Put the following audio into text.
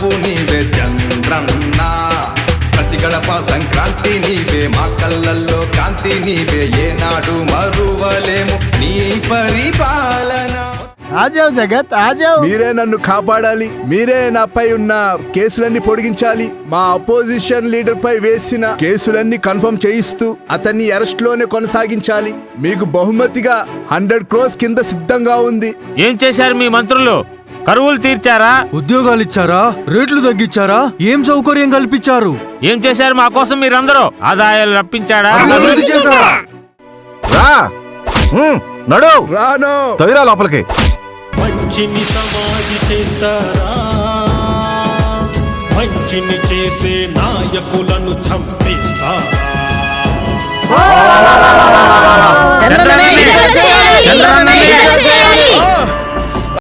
నువ్వు నీవే చంద్రన్న, ప్రతి గడప సంక్రాంతి నీవే, మా కళ్ళల్లో కాంతి నీవే, ఏనాడు మరువలేము నీ పరిపాలన. ఆజావ్ జగత్ ఆజావ్. మీరే నన్ను కాపాడాలి, మీరే నాపై ఉన్న కేసులన్నీ పొడిగించాలి. మా అపోజిషన్ లీడర్ పై వేసిన కేసులన్నీ కన్ఫర్మ్ చేయిస్తూ అతన్ని అరెస్ట్ లోనే కొనసాగించాలి. మీకు బహుమతిగా 100 crores కింద సిద్ధంగా ఉంది. ఏం చేశారు మీ మంత్రులు? కరువులు తీర్చారా? ఉద్యోగాలు ఇచ్చారా? రేట్లు తగ్గించారా? ఏం సౌకర్యం కల్పించారు? ఏం చేశారు మా కోసం మీరందరూ? ఆదాయాలు రప్పించాడా? నడు రాను తవిరా లోపలికి. మంచిని సమాధి చేస్తారా? మంచిని చేసే నాయకులను చంపేస్తారా? చంద్రన్న